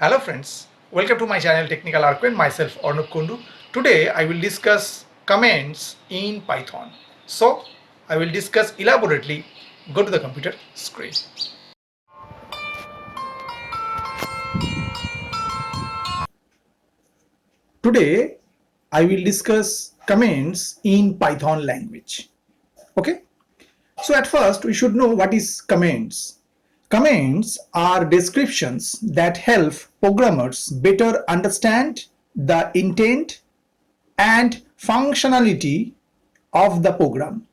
Hello friends, welcome to my channel Technical Arc, myself Arnab Kundu. Today I will discuss commands in Python. So I will discuss elaborately. Go to the computer screen. Today I will discuss commands in Python language. Okay. So at first we should know what is commands. Commands are descriptions that help programmers better understand the intent and functionality of the program.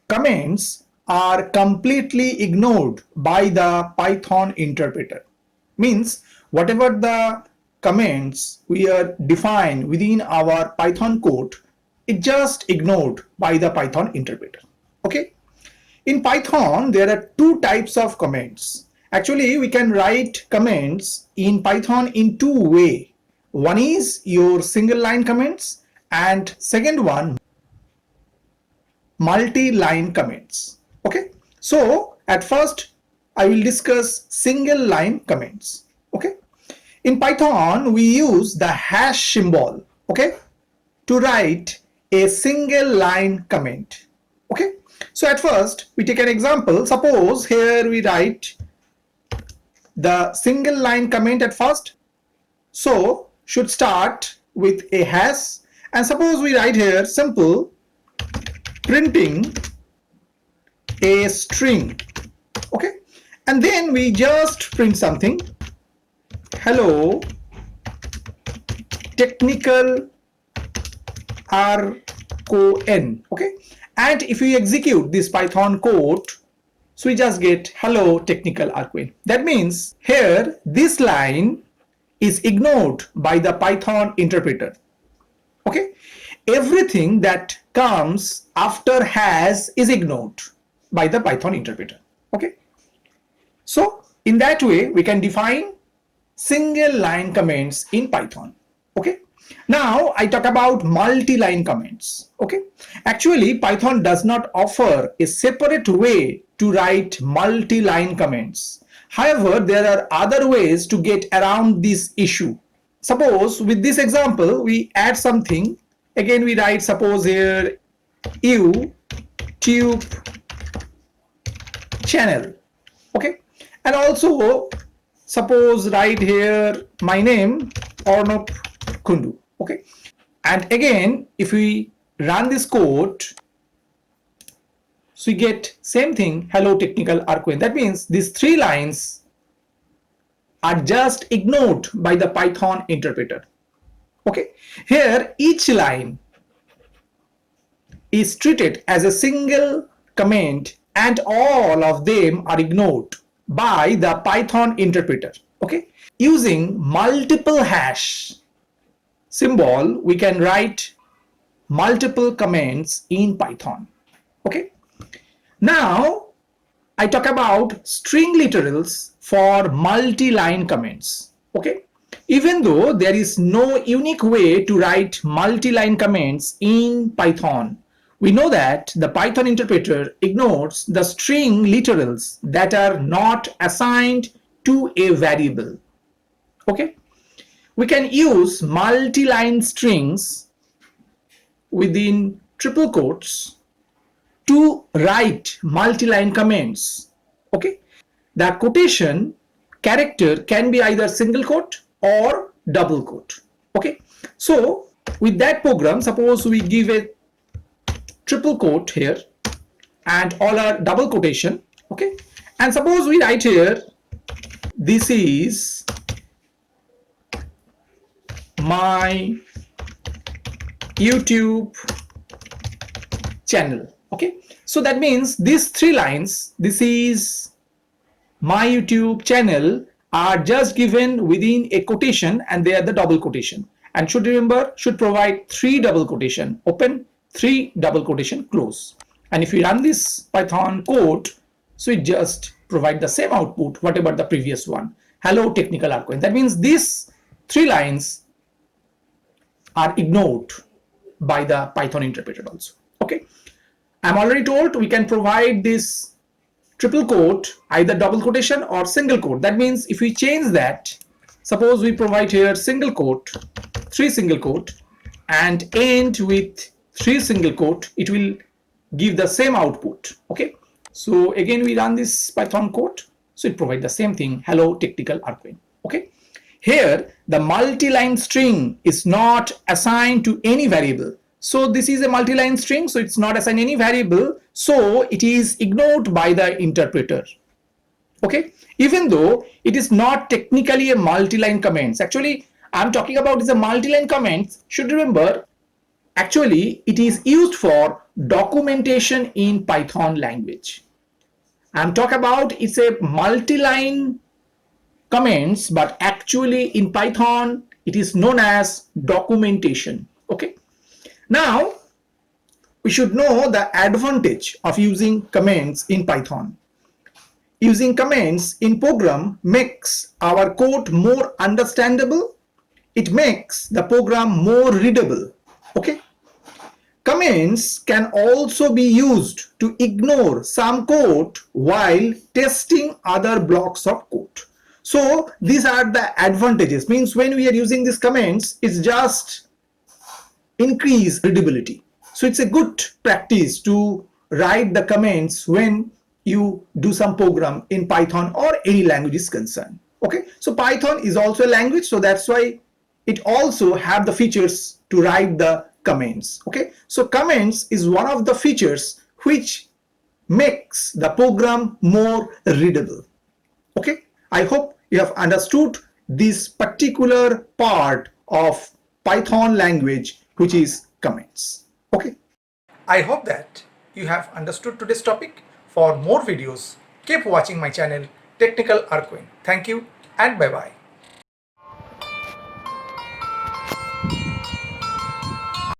Commands are completely ignored by the Python interpreter. Means whatever the commands we are defined within our Python code, it just ignored by the Python interpreter. Okay. In Python, there are two types of commands. Actually, we can write commands in Python in two ways. One is your single line commands and second one multi-line commands. Okay. So at first I will discuss single line commands. Okay. In Python, we use the hash symbol. Okay. To write a single line command. Okay. So at first we take an example. Suppose here we write the single line comment at first. So should start with a hash, and suppose we write here simple printing a string. Okay. And then we just print something. Hello technical RCON. Okay. And if we execute this Python code, so we just get hello technical arcane. That means here this line is ignored by the Python interpreter. Okay. Everything that comes after hash is ignored by the Python interpreter. Okay. So in that way we can define single line commands in Python. Okay. Now I talk about multi-line commands. Okay. Actually, Python does not offer a separate way to write multi-line commands. However, there are other ways to get around this issue. Suppose with this example, we add something. Again, we write suppose here YouTube channel. Okay. And also suppose write here my name Arnab Kundu. Okay. And again, if we run this code, so we get same thing, hello technical arcane. That means these three lines are just ignored by the Python interpreter. Okay. Here each line is treated as a single command and all of them are ignored by the Python interpreter. Okay. Using multiple hash symbol, we can write multiple commands in Python. Okay. Now I talk about string literals for multi-line commands. Okay. Even though there is no unique way to write multi-line commands in Python, we know that the Python interpreter ignores the string literals that are not assigned to a variable. Okay. We can use multi-line strings within triple quotes to write multi-line commands. Okay. The quotation character can be either single quote or double quote. Okay. So with that program, suppose we give a triple quote here and all are double quotation. Okay. And suppose we write here, this is my YouTube channel. Okay. So that means these three lines, this is my YouTube channel, are just given within a quotation and they are the double quotation. And should remember, should provide three double quotation open, three double quotation close. And if we run this Python code, so it just provide the same output whatever the previous one, hello technical arcane. That means these three lines are ignored by the Python interpreter also. Okay. I'm already told we can provide this triple quote either double quotation or single quote. That means if we change that, Suppose we provide here single quote, three single quote, and end with three single quote, it will give the same output. Okay, so again we run this Python code, so it provides the same thing. Hello technical Arquin. Okay, here the multi-line string is not assigned to any variable. So this is a multi-line string, so it's not assigned any variable, so it is ignored by the interpreter. Okay, even though it is not technically a multi-line comments, actually I'm talking about is a multi-line comments, should remember actually it is used for documentation in Python language. I'm talking about it's a multi-line comments, but actually in Python it is known as documentation. Okay, now we should know the advantage of using comments in Python. Using comments in program makes our code more understandable. It makes the program more readable. Okay. Comments can also be used to ignore some code while testing other blocks of code. So these are the advantages. Means when we are using these comments, it's just increase readability. So it's a good practice to write the comments when you do some program in Python or any language is concerned. Okay, so Python is also a language, so that's why it also have the features to write the comments. Okay, so comments is one of the features which makes the program more readable. Okay, I hope you have understood this particular part of Python language, which is comments. Okay, I hope that you have understood today's topic. For more videos, keep watching my channel Technical Arquin. Thank you and bye bye.